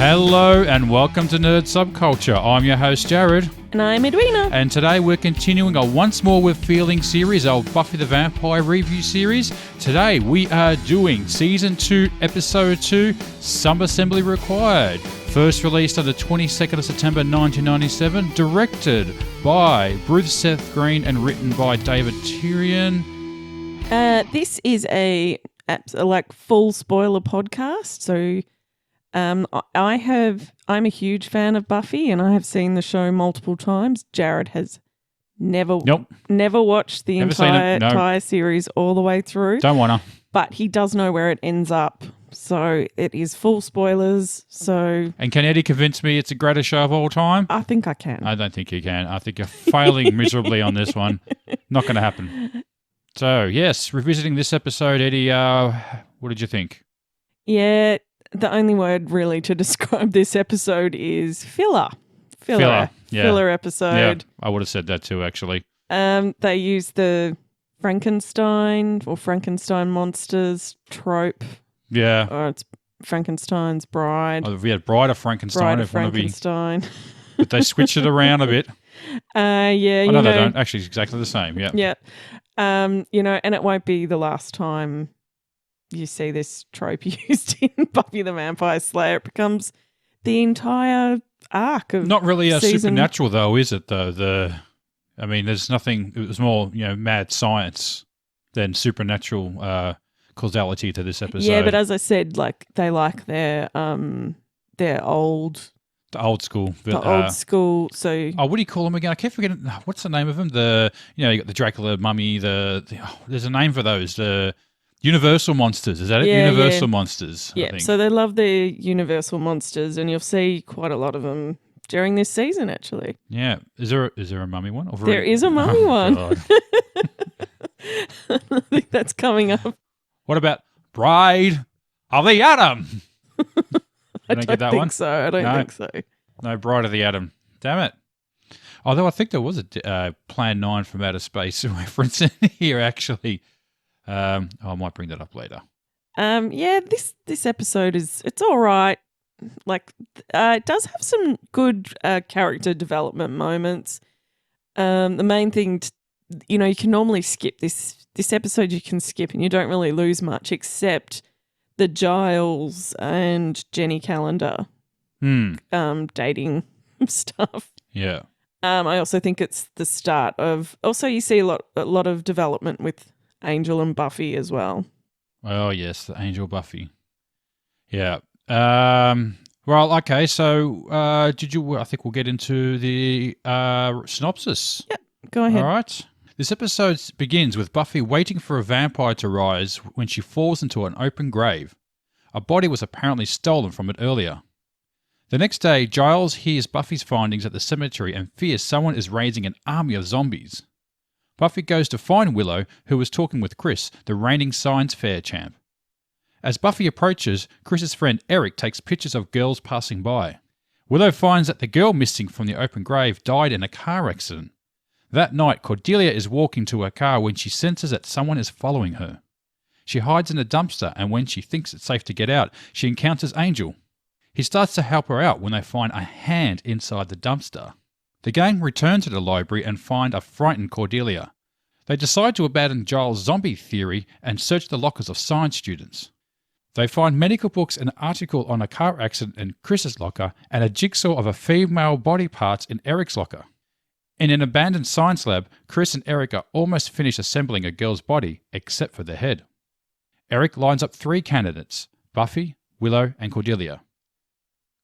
Hello and welcome to Nerd Subculture. I'm your host Jared. And I'm Edwina. And today we're continuing a Once More with Feeling series, our Buffy the Vampire review series. Today we are doing Season 2, Episode 2, Some Assembly Required. First released on the 22nd of September 1997, directed by Bruce Seth Green and written by David Tyrion. This is a full spoiler podcast, so I'm a huge fan of Buffy, and I have seen the show multiple times. Jared has never watched the entire series all the way through. Don't wanna. But he does know where it ends up, so it is full spoilers. And can Eddie convince me it's the greatest show of all time? I think I can. I don't think you can. I think you're failing miserably on this one. Not going to happen. So, yes, revisiting this episode, Eddie, what did you think? Yeah, the only word really to describe this episode is filler. Yeah. Filler episode. Yeah, I would have said that too, actually. They use the Frankenstein monsters trope. Yeah. Or it's Frankenstein's bride. Oh, we had Bride of Frankenstein. Bride of Frankenstein. But they switched it around a bit. Yeah. Oh, no, they don't. Actually, it's exactly the same. Yeah. Yeah. And it won't be the last time you see this trope used in Buffy the Vampire Slayer. It becomes the entire arc of not really a season. supernatural, though, is it? Though there's nothing. It was more, mad science than supernatural causality to this episode. Yeah, but as I said, they like their old. The old school. Old school. So. Oh, what do you call them again? I keep forgetting. What's the name of them? You got the Dracula mummy. There's a name for those. The Universal monsters. Is that it? Universal monsters. Yeah. So they love the Universal monsters, and you'll see quite a lot of them during this season, actually. Yeah. Is there a mummy one? There is a mummy one. I think that's coming up. What about Bride of the Atom? I don't think so. I don't think so. No, Bride of the Atom. Damn it. Although I think there was a Plan 9 from Outer Space reference in here, actually. I might bring that up later. This episode it's all right. It does have some good character development moments. The main thing, you can normally skip this episode. You can skip, and you don't really lose much, except the Giles and Jenny Calendar dating stuff. Yeah. I also think it's the start of. Also, you see a lot of development with Angel and Buffy as well. Oh, yes, the Angel Buffy. Yeah. Well, okay, so I think we'll get into the synopsis. Yep, go ahead. All right. This episode begins with Buffy waiting for a vampire to rise when she falls into an open grave. A body was apparently stolen from it earlier. The next day, Giles hears Buffy's findings at the cemetery and fears someone is raising an army of zombies. Buffy goes to find Willow, who was talking with Chris, the reigning science fair champ. As Buffy approaches, Chris's friend Eric takes pictures of girls passing by. Willow finds that the girl missing from the open grave died in a car accident. That night, Cordelia is walking to her car when she senses that someone is following her. She hides in a dumpster, and when she thinks it's safe to get out, she encounters Angel. He starts to help her out when they find a hand inside the dumpster. The gang return to the library and find a frightened Cordelia. They decide to abandon Giles' zombie theory and search the lockers of science students. They find medical books, an article on a car accident in Chris's locker, and a jigsaw of a female body parts in Eric's locker. In an abandoned science lab, Chris and Eric are almost finished assembling a girl's body, except for the head. Eric lines up 3 candidates, Buffy, Willow, and Cordelia.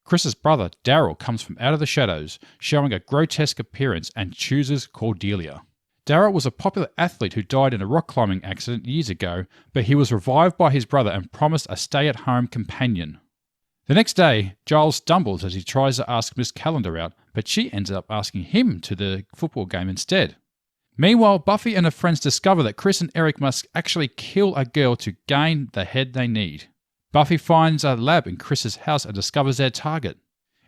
Chris's brother, Daryl, comes from out of the shadows, showing a grotesque appearance, and chooses Cordelia. Daryl was a popular athlete who died in a rock climbing accident years ago, but he was revived by his brother and promised a stay-at-home companion. The next day, Giles stumbles as he tries to ask Miss Calendar out, but she ends up asking him to the football game instead. Meanwhile, Buffy and her friends discover that Chris and Eric must actually kill a girl to gain the head they need. Buffy finds a lab in Chris's house and discovers their target.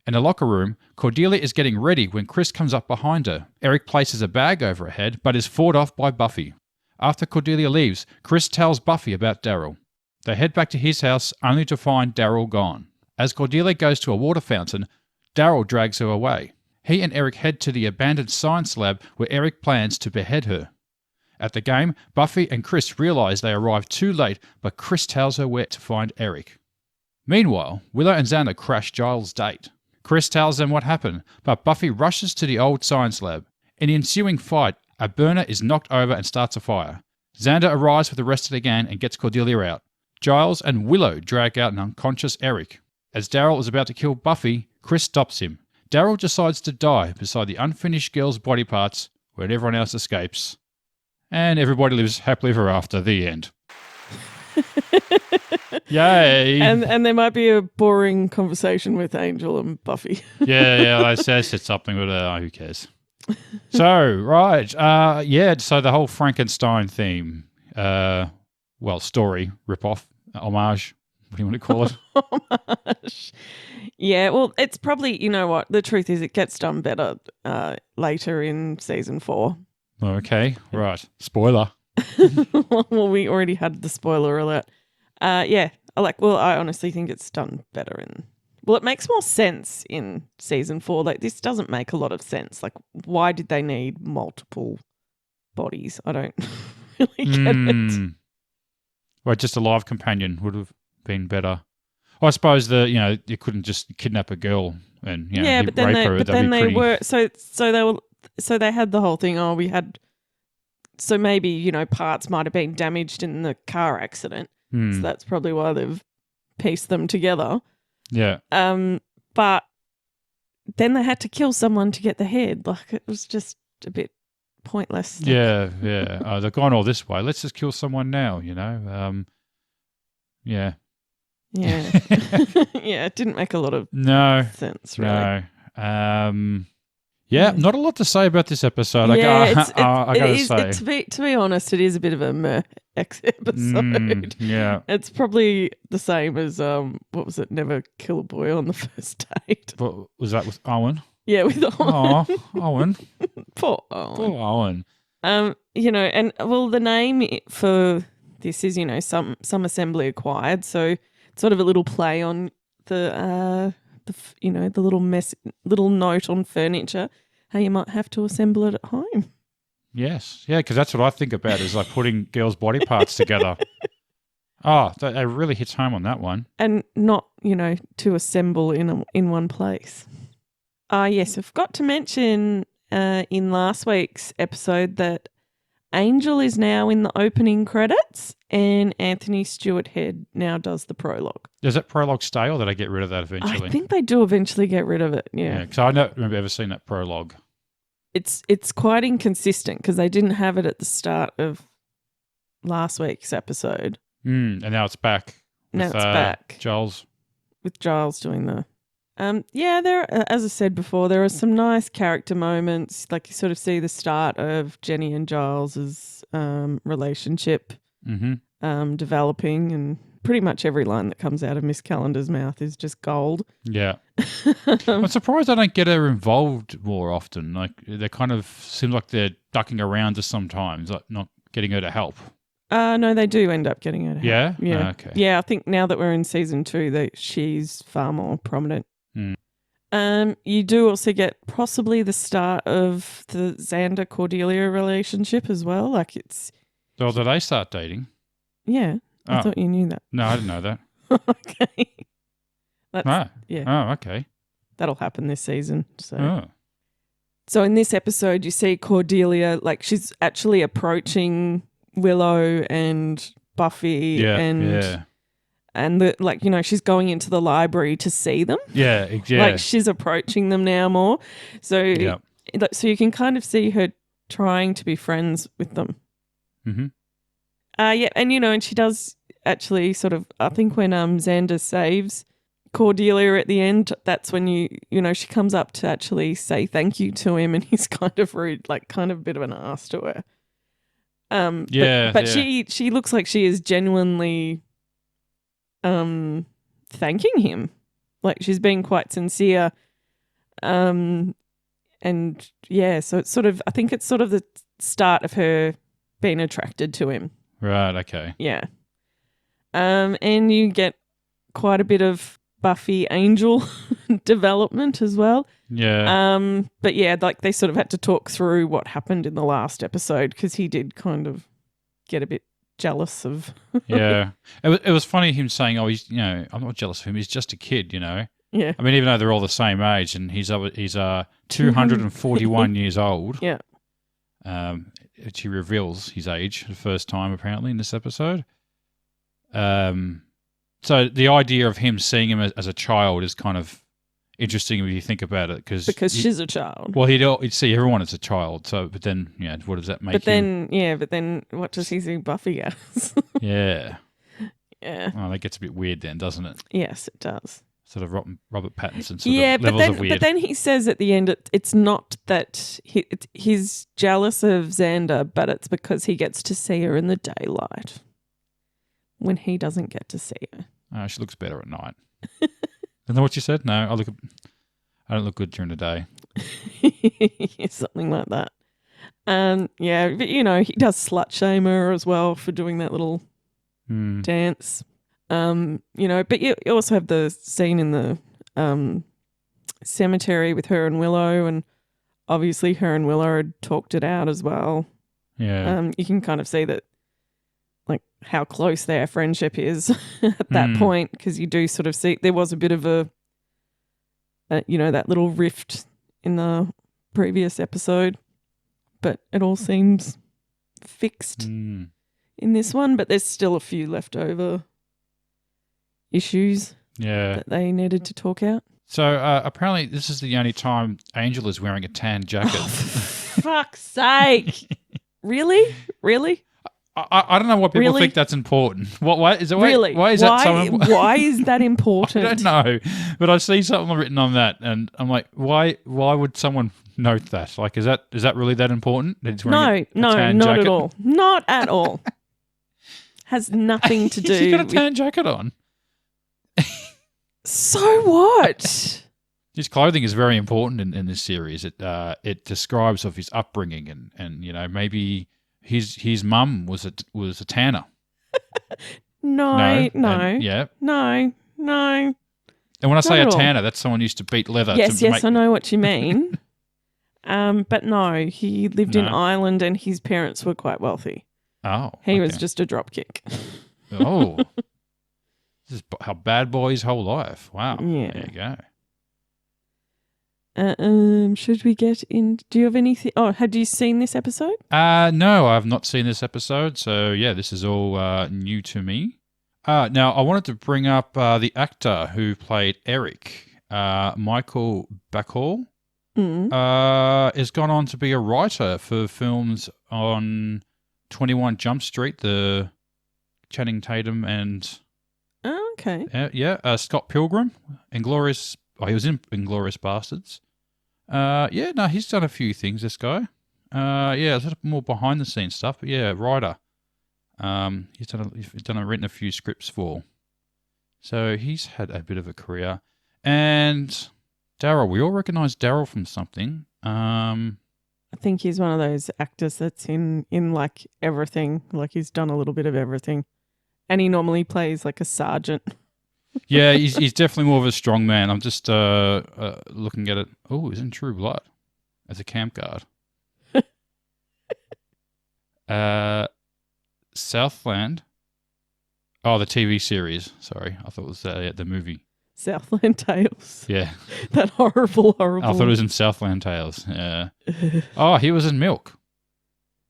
In the locker room, Cordelia is getting ready when Chris comes up behind her. Eric places a bag over her head, but is fought off by Buffy. After Cordelia leaves, Chris tells Buffy about Daryl. They head back to his house only to find Daryl gone. As Cordelia goes to a water fountain, Daryl drags her away. He and Eric head to the abandoned science lab where Eric plans to behead her. At the game, Buffy and Chris realise they arrived too late, but Chris tells her where to find Eric. Meanwhile, Willow and Xander crash Giles' date. Chris tells them what happened, but Buffy rushes to the old science lab. In the ensuing fight, a burner is knocked over and starts a fire. Xander arrives with the rest of the gang and gets Cordelia out. Giles and Willow drag out an unconscious Eric. As Daryl is about to kill Buffy, Chris stops him. Daryl decides to die beside the unfinished girl's body parts when everyone else escapes. And everybody lives happily ever after. The end. Yay. And there might be a boring conversation with Angel and Buffy. yeah, I said something, but who cares? So, right. So the whole Frankenstein theme, story, ripoff, homage, what do you want to call it? Homage. Yeah, well, it's probably, you know what, the truth is it gets done better later in season 4. Okay, right. Spoiler. Well, we already had the spoiler alert. I honestly think it's done better it makes more sense in season 4. Like, this doesn't make a lot of sense. Like, why did they need multiple bodies? I don't really get it. Well, just a live companion would have been better. I suppose you couldn't just kidnap a girl and rape her. So they had the whole thing. Oh, we had. So maybe parts might have been damaged in the car accident. So that's probably why they've pieced them together. Yeah. But then they had to kill someone to get the head. Like, it was just a bit pointless. Yeah. They've gone all this way. Let's just kill someone now. Yeah. Yeah. Yeah, it didn't make a lot of sense, really. No. Not a lot to say about this episode. I gotta say. To be honest, it is a bit of a meh episode. Yeah. It's probably the same as what was it? Never Kill a Boy on the First Date. What was that with Owen? Yeah, with Owen. Oh, Owen. Poor Owen. Poor Owen. The name for this is some assembly acquired, so it's sort of a little play on the little note on furniture, how you might have to assemble it at home. Yes. Yeah, because that's what I think about is like putting girls' body parts together. Oh, that really hits home on that one. And not, to assemble in one place. Yes, I forgot to mention in last week's episode that Angel is now in the opening credits and Anthony Stewart Head now does the prologue. Does that prologue stay or did I get rid of that eventually? I think they do eventually get rid of it, yeah. Because I don't remember ever seeing that prologue. It's quite inconsistent because they didn't have it at the start of last week's episode. And now it's back. Now it's back. Giles. With Giles doing the... there, as I said before, there are some nice character moments. Like you sort of see the start of Jenny and Giles's relationship developing, and pretty much every line that comes out of Miss Calendar's mouth is just gold. Yeah. I'm surprised I don't get her involved more often. Like, they kind of seem like they're ducking around just sometimes, like not getting her to help. No, they do end up getting her to help. Yeah? Yeah. Oh, okay. Yeah, I think now that we're in season 2, that she's far more prominent. You do also get possibly the start of the Xander Cordelia relationship as well. Like, it's... So did they start dating? Yeah. I thought you knew that. No, I didn't know that. Okay. Yeah. Oh, okay. That'll happen this season. So in this episode, you see Cordelia, like, she's actually approaching Willow and Buffy and she's going into the library to see them. Yeah. Like, she's approaching them now more. So so you can kind of see her trying to be friends with them. Mm-hmm. And she does actually sort of, I think when Xander saves Cordelia at the end, that's when she comes up to actually say thank you to him, and he's kind of rude, like kind of a bit of an ass to her. But she looks like she is genuinely thanking him. Like, she's being quite sincere. So it's sort of, I think it's sort of the start of her being attracted to him. Right, okay. Yeah. And you get quite a bit of Buffy Angel development as well. Yeah. But yeah, like they sort of had to talk through what happened in the last episode because he did kind of get a bit jealous of. Yeah. It was funny him saying, "Oh, he's I'm not jealous of him. He's just a kid, Yeah. I mean, even though they're all the same age, and he's 241 years old. Yeah. Which he reveals his age for the first time apparently in this episode. So the idea of him seeing him as a child is kind of interesting if you think about it, because she's a child. Well, he'd see everyone as a child. So, but then, what does that make? But then, what does he see Buffy as? Yeah. Yeah. Oh, that gets a bit weird then, doesn't it? Yes, it does. Sort of Robert Pattinson sort of levels of weird. But then he says at the end, it's not that he's jealous of Xander, but it's because he gets to see her in the daylight when he doesn't get to see her. Oh, she looks better at night. Isn't that what you said? No, I don't look good during the day. Something like that. Yeah, but he does slut shame her as well for doing that little dance. But you also have the scene in the cemetery with her and Willow, and obviously her and Willow had talked it out as well. Yeah. You can kind of see that, like, how close their friendship is at that point, because you do sort of see there was a bit of a that little rift in the previous episode, but it all seems fixed in this one. But there's still a few leftover issues that they needed to talk out. So apparently this is the only time Angel is wearing a tan jacket. Oh, for fuck's sake. Really? I don't know why people think that's important. Why is it? Really? Why is that so important? Why is that important? I don't know, but I see something written on that, and I'm like, why would someone note that? Like, is that really that important? That he's wearing a tan not jacket? at all. Not at all. Has nothing to do. He's got a tan jacket on. So what? His clothing is very important in this series. It describes of his upbringing, and maybe his mum was a tanner. No. Yeah. No. And when I say a tanner, that's someone who used to beat leather. Yes, I know what you mean. But no, he lived in Ireland and his parents were quite wealthy. Oh. He was just a dropkick. Oh. This is how bad boy's whole life. Wow. Yeah. There you go. Should we get in? Do you have anything? Oh, had you seen this episode? No, I've not seen this episode. So, yeah, this is all new to me. Now, I wanted to bring up the actor who played Eric, Michael Bacall, has gone on to be a writer for films on 21 Jump Street, the Channing Tatum and... Oh, okay. Scott Pilgrim, Inglourious... Oh, he was in Inglourious Bastards. He's done a few things, this guy. Sort of more behind-the-scenes stuff, but yeah, writer. He's written a few scripts for. So he's had a bit of a career. And Daryl, we all recognise Daryl from something. I think he's one of those actors that's in like everything. Like he's done a little bit of everything. And he normally plays like a sergeant. Yeah, he's definitely more of a strong man. I'm just looking at it. Oh, he's in True Blood as a camp guard. Southland. Oh, the TV series. Sorry, I thought it was the movie. Southland Tales. Yeah. That horrible. I thought it was in Southland Tales. Yeah. Oh, he was in Milk.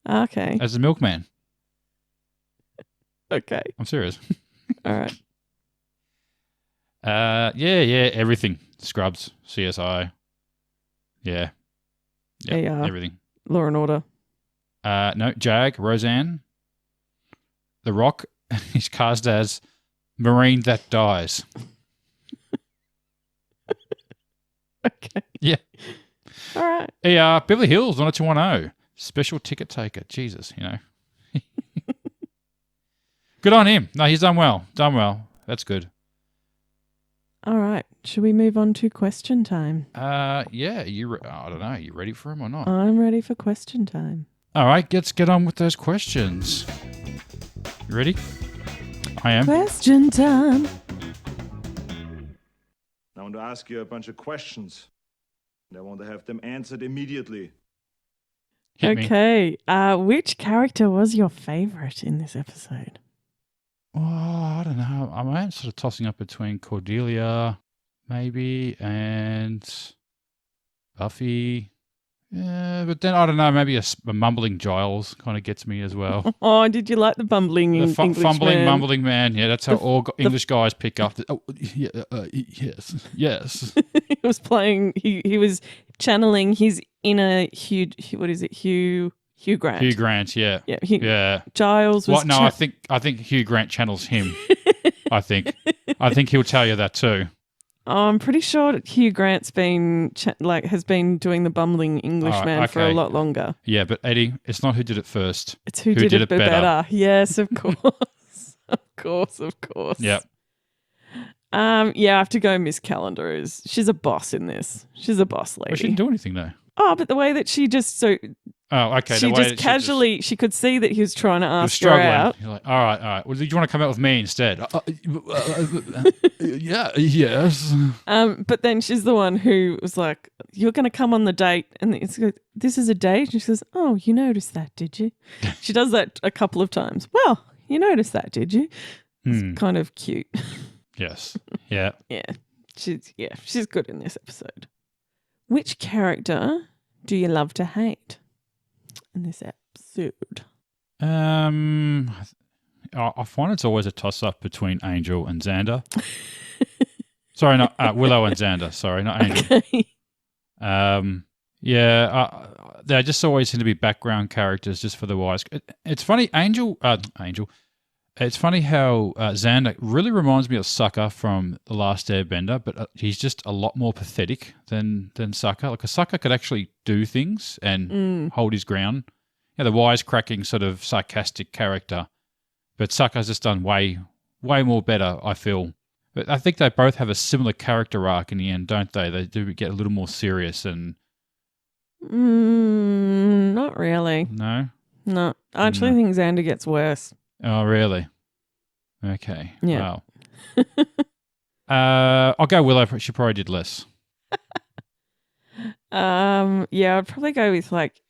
Okay. As the milkman. Okay. I'm serious. All right. Everything. Scrubs, CSI. Yeah. Everything. Law and Order. No, Jag, Roseanne. The Rock. He's cast as Marine that dies. Okay. Yeah. All right. Hey, Beverly Hills 90210. Special ticket taker. Jesus, Good on him. No, he's done well. That's good. All right. Should we move on to question time? I don't know. You ready for him or not? I'm ready for question time. All right. Let's get on with those questions. You ready? I am. Question time. want to ask you a bunch of questions. And I want to have them answered immediately. Hit me. Okay. Which character was your favorite in this episode? Oh, I don't know. I'm sort of tossing up between Cordelia, maybe, and Buffy. Yeah, but then I don't know. Maybe a mumbling Giles kind of gets me as well. Oh, did you like the bumbling English fumbling, man? mumbling man. Yeah, that's how all English guys pick up. Yeah, yes. He was playing. He was channeling his inner Hugh. What is it? Hugh Grant. Hugh Grant. Yeah. Yeah. Giles was. What? No, I think Hugh Grant channels him. I think he'll tell you that too. I'm pretty sure that Hugh Grant's been has been doing the bumbling Englishman for a lot longer. Yeah, but Eddie, it's not who did it first. It's who did it better. Yes, of course. of course. Yep. I have to go Miss Calendar. She's a boss in this. She's a boss lady. Well, she didn't do anything though. Oh, but the way that she just she just casually, she could see that he was trying to ask her out. You're like, all right. Well, did you want to come out with me instead? Yeah, yes. But then she's the one who was like, "You're going to come on the date," and it's like, "This is a date." And she says, "Oh, you noticed that, did you?" She does that a couple of times. Well, you noticed that, did you? It's kind of cute. Yes. Yeah. She's good in this episode. Which character do you love to hate in this episode? I find it's always a toss-up between Angel and Xander. Sorry, not Willow and Xander. Sorry, not Angel. Okay. They just always seem to be background characters just for the wise. It's funny, Angel. It's funny how Xander really reminds me of Sokka from The Last Airbender, but he's just a lot more pathetic than Sokka. Like a Sokka could actually do things and hold his ground. Yeah, the wisecracking sort of sarcastic character. But Sokka's just done way more better, I feel. But I think they both have a similar character arc in the end, don't they? They do get a little more serious and... Not really. No? No. I actually think Xander gets worse. Oh, really? Okay. Yeah. Wow. I'll go Willow. She probably did less. I'd probably go with like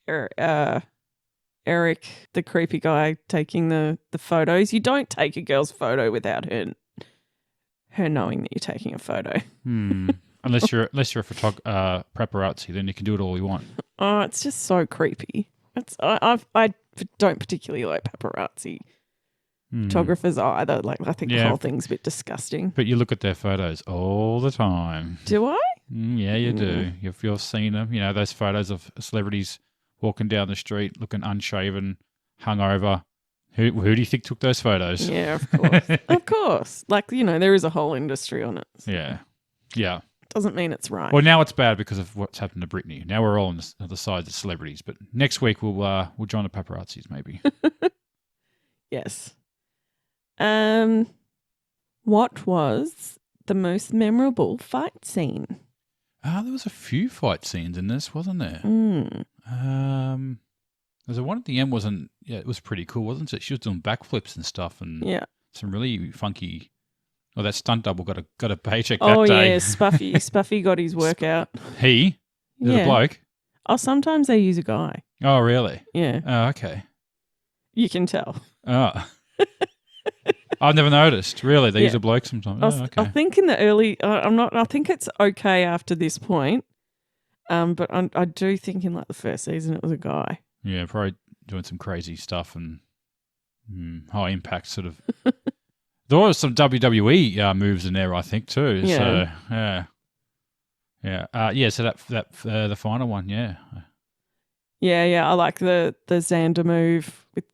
Eric, the creepy guy taking the photos. You don't take a girl's photo without her knowing that you're taking a photo. Unless you're a paparazzi, then you can do it all you want. Oh, it's just so creepy. I don't particularly like paparazzi photographers either. Like, I think the whole thing's a bit disgusting. But you look at their photos all the time. Do I? Yeah, you do. You've seen them. You know, those photos of celebrities walking down the street looking unshaven, hungover. Who do you think took those photos? Yeah, of course. Of course. Like, you know, there is a whole industry on it. So. Yeah. Doesn't mean it's right. Well, now it's bad because of what's happened to Britney. Now we're all on the other side of celebrities. But next week we'll join the paparazzis maybe. Yes. What was the most memorable fight scene? There was a few fight scenes in this, wasn't there? There's one at the end it was pretty cool, wasn't it? She was doing backflips and stuff and some really funky. Oh, that stunt double got a paycheck that day. Oh, yeah, Spuffy got his workout. He? Is it a bloke? Oh, sometimes they use a guy. Oh, really? Yeah. Oh, okay. You can tell. Oh. I've never noticed. Really? They use a bloke sometimes? Okay. I think in the early... I think it's okay after this point. But I do think in like the first season it was a guy. Yeah, probably doing some crazy stuff and high impact sort of... There was some WWE moves in there, I think, too. Yeah. So, yeah. So that the final one, yeah. Yeah. I like the Xander move with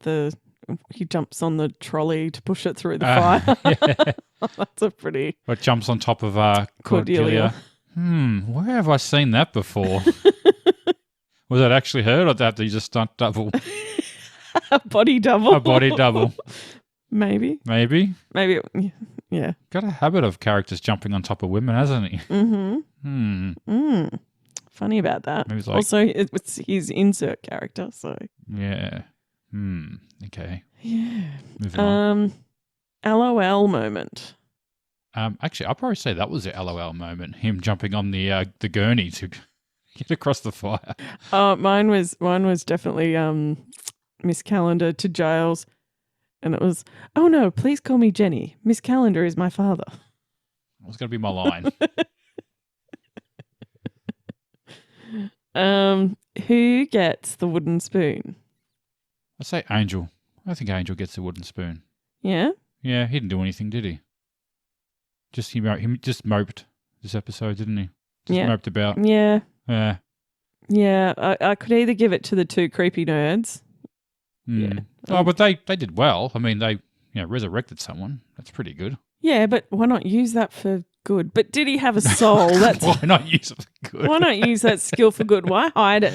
he jumps on the trolley to push it through the fire. Yeah. That's a pretty... What jumps on top of Cordelia. Where have I seen that before? Was that actually her, or did you just stunt double? A body double. A body double. Maybe. Yeah. Got a habit of characters jumping on top of women, hasn't he? Funny about that. Maybe it's like, also, it's his insert character, so. Yeah. Okay. Yeah. Moving on. LOL moment. Actually, I'll probably say that was the LOL moment. Him jumping on the gurney to get across the fire. Mine was definitely Miss Calendar to Giles, and it was, "Oh no, please call me Jenny. Miss Calendar is my father." That was going to be my line. Who gets the wooden spoon? I say Angel. I think Angel gets the wooden spoon. Yeah. Yeah, he didn't do anything, did he? He just moped this episode, didn't he? Just moped about. Yeah. Yeah. Yeah. I could either give it to the two creepy nerds. Yeah. Oh, but they did well. I mean, they resurrected someone. That's pretty good. Yeah, but why not use that for good? But did he have a soul? Why not use it for good? Why not use that skill for good? Why hide it?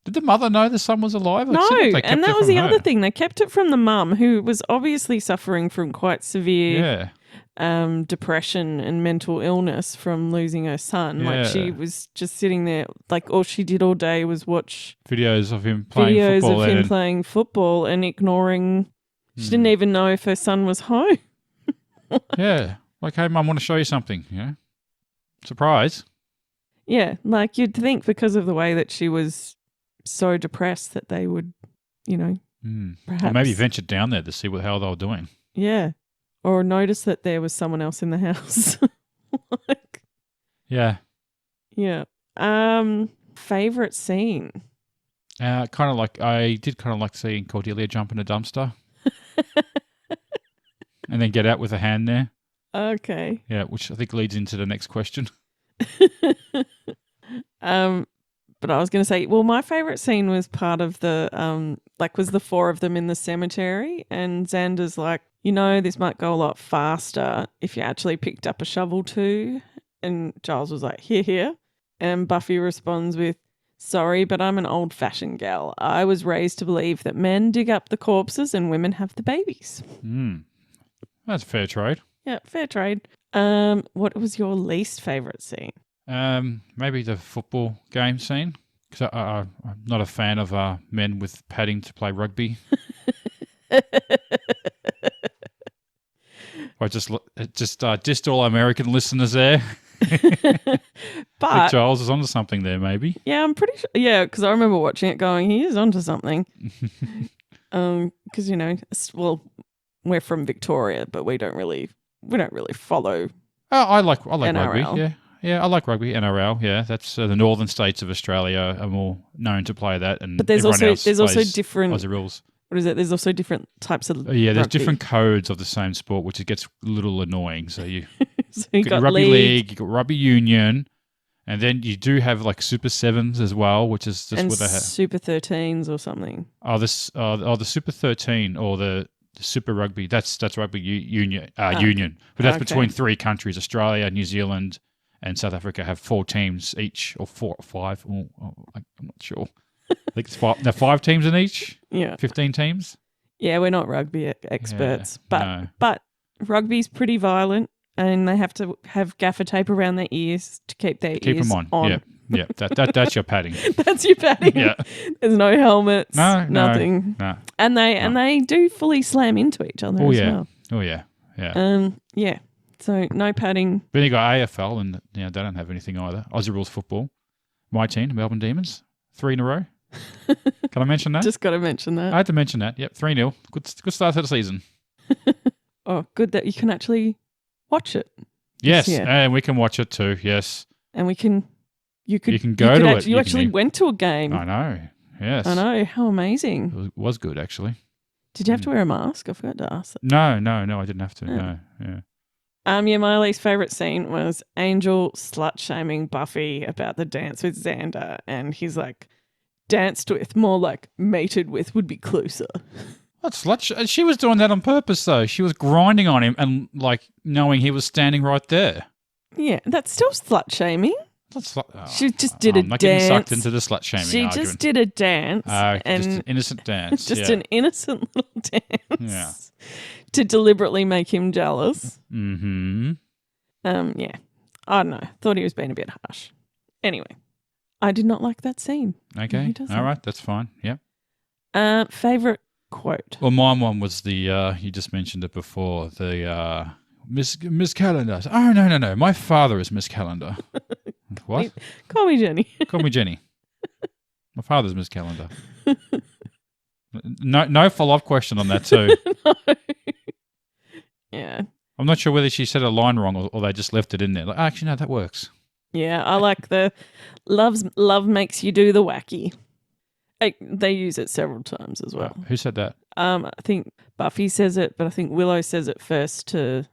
Did the mother know the son was alive? No, and that was the other thing. They kept it from the mum, who was obviously suffering from quite severe depression and mental illness from losing her son. Yeah. Like, she was just sitting there, like, all she did all day was watch videos of him playing football and ignoring. She didn't even know if her son was home. Yeah. Like, hey, Mum, I want to show you something, Surprise. Yeah, like you'd think because of the way that she was so depressed that they would, perhaps. Or maybe ventured down there to see how they were doing. Yeah. Or notice that there was someone else in the house. Yeah. Yeah. Favorite scene? I did kind of like seeing Cordelia jump in a dumpster. And then get out with a hand there. Okay. Yeah, which I think leads into the next question. But I was going to say, well, my favorite scene was part of the, was the four of them in the cemetery, and Xander's like, this might go a lot faster if you actually picked up a shovel too. And Giles was like, here. And Buffy responds with, "Sorry, but I'm an old-fashioned gal. I was raised to believe that men dig up the corpses and women have the babies." That's fair trade. Yeah, fair trade. What was your least favourite scene? Maybe the football game scene, because I'm not a fan of men with padding to play rugby. I just dissed all American listeners there. But Giles is onto something there, maybe. Yeah, I'm pretty sure. Yeah, because I remember watching it going, he is onto something. Because we're from Victoria, but we don't really follow. I like NRL. rugby. Yeah, I like rugby. NRL. Yeah, that's the northern states of Australia are more known to play that, and but there's also different Aussie rules. What is it? There's also different types of there's rugby. different codes of the same sport, which it gets a little annoying. So you got rugby league, you got rugby union, and then you do have like Super Sevens as well, which is just what they have. Super 13s or something. The Super 13 or the Super Rugby. That's rugby union, union, but that's between three countries: Australia, New Zealand, and South Africa have 4 teams each, or 4 or 5. I'm not sure. I think it's 5. There are 5 teams in each. Yeah, 15 teams. Yeah, we're not rugby experts, no. but rugby's pretty violent, and they have to have gaffer tape around their ears to keep their ears them on. Yeah. That's your padding. That's your padding. Yeah. There's no helmets. Nothing. No. And they do fully slam into each other as well. Oh yeah. Yeah. Yeah. So no padding. Then you got AFL, and they don't have anything either. Aussie rules football. My team, the Melbourne Demons, 3 in a row. Can I mention that? Just got to mention that. I had to mention that. Yep, 3-0. Good start to the season. Oh, good that you can actually watch it. Yes, and we can watch it too. Yes, and you can go to it. You actually went to a game. I know. Yes, I know. How amazing! It was good actually. Did you have to wear a mask? I forgot to ask that. No, I didn't have to. No, yeah. My least favourite scene was Angel slut-shaming Buffy about the dance with Xander, and he's like, danced with, more like mated with would be closer. That's slut. She was doing that on purpose, though. She was grinding on him and like knowing he was standing right there. Yeah, that's still slut-shaming. She just did a dance. I'm not getting sucked into the slut-shaming argument. She just did a dance. Just an innocent dance. Just an innocent little dance. Yeah. To deliberately make him jealous. Mm-hmm. Yeah. I don't know. Thought he was being a bit harsh. Anyway, I did not like that scene. Okay. All right. That's fine. Yep. Favorite quote. Well, mine one was the, you just mentioned it before, the Miss Calendar. Oh, no. My father is Miss Calendar. What? Call me Jenny. Call me Jenny. My father's Miss Calendar. No follow-up question on that too. No. Yeah. I'm not sure whether she said a line wrong or they just left it in there. Like, actually, no, that works. Yeah, I like the love makes you do the wacky. They use it several times as well. Who said that? I think Buffy says it, but I think Willow says it first to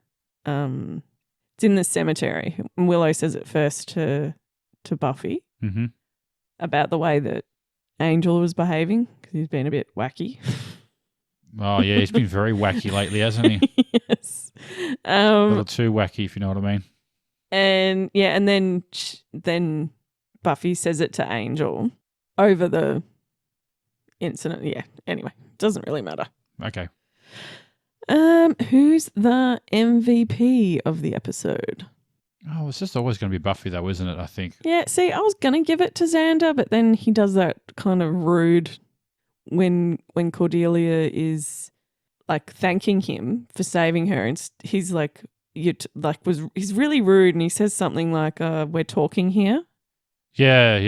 it's in the cemetery. Willow says it first to Buffy about the way that Angel was behaving because he's been a bit wacky. Oh, yeah, he's been very wacky lately, hasn't he? Yes. A little too wacky, if you know what I mean. And yeah, and then Buffy says it to Angel over the incident. Yeah. Anyway, doesn't really matter. Okay. Who's the MVP of the episode? Oh, it's just always going to be Buffy, though, isn't it? I think. Yeah. See, I was gonna give it to Xander, but then he does that kind of rude when Cordelia is like thanking him for saving her, and he's like, he's really rude, and he says something like, "We're talking here." Yeah.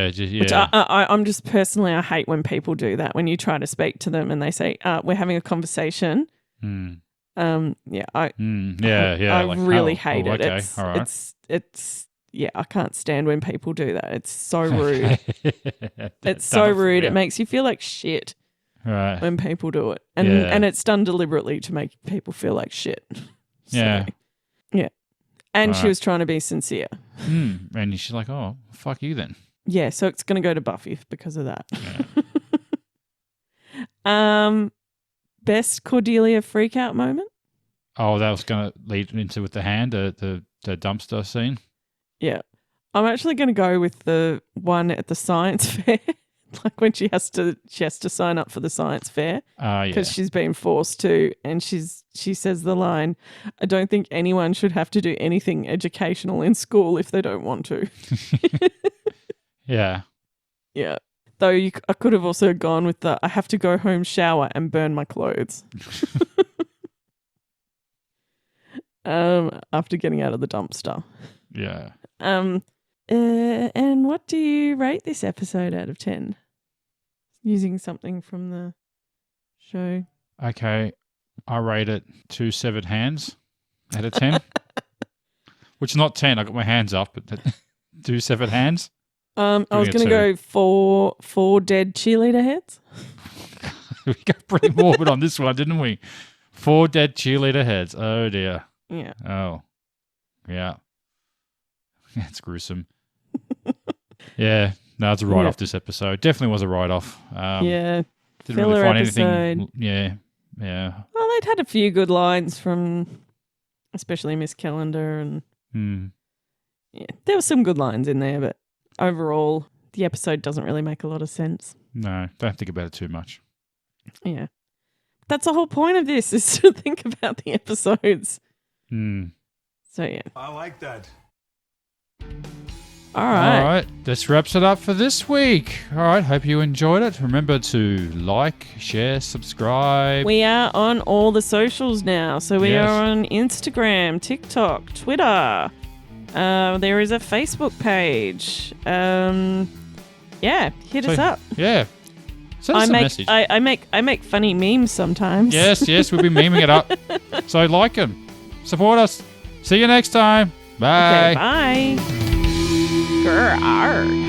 Which I'm just personally, I hate when people do that. When you try to speak to them and they say, "We're having a conversation." I really hate it. Okay. It's, all right. it's I can't stand when people do that. It's so rude. It's so rude. It makes you feel like shit when people do it, and it's done deliberately to make people feel like shit. So, yeah. And she was trying to be sincere. And she's like, "Oh, fuck you then." Yeah, so it's going to go to Buffy because of that. Yeah. Best Cordelia freakout moment? Oh, that was going to lead into with the hand, the dumpster scene. Yeah. I'm actually going to go with the one at the science fair, like when she has to sign up for the science fair because she's been forced to, and she says the line, "I don't think anyone should have to do anything educational in school if they don't want to." Yeah. Yeah. Though I could have also gone with I have to go home, shower, and burn my clothes. After getting out of the dumpster. Yeah. And what do you rate this episode out of 10? Using something from the show. Okay. I rate it 2 severed hands out of 10. Which is not 10. I got my hands up, but 2 severed hands. I was going to go four dead cheerleader heads. We got pretty morbid on this one, didn't we? 4 dead cheerleader heads. Oh, dear. Yeah. Oh. Yeah. That's gruesome. Yeah. No, it's a write-off this episode. Definitely was a write-off. Yeah. Didn't really find anything. Yeah. Well, they'd had a few good lines from especially Miss Calendar and yeah, there were some good lines in there, but overall, the episode doesn't really make a lot of sense. No, don't think about it too much. Yeah. That's the whole point of this, is to think about the episodes. So, yeah. I like that. All right. This wraps it up for this week. All right. Hope you enjoyed it. Remember to like, share, subscribe. We are on all the socials now. So we are on Instagram, TikTok, Twitter. There is a Facebook page. Hit us up. Yeah. Send us a message. I make funny memes sometimes. Yes, we'll be memeing it up. So like them. Support us. See you next time. Bye. Okay, bye. Grr.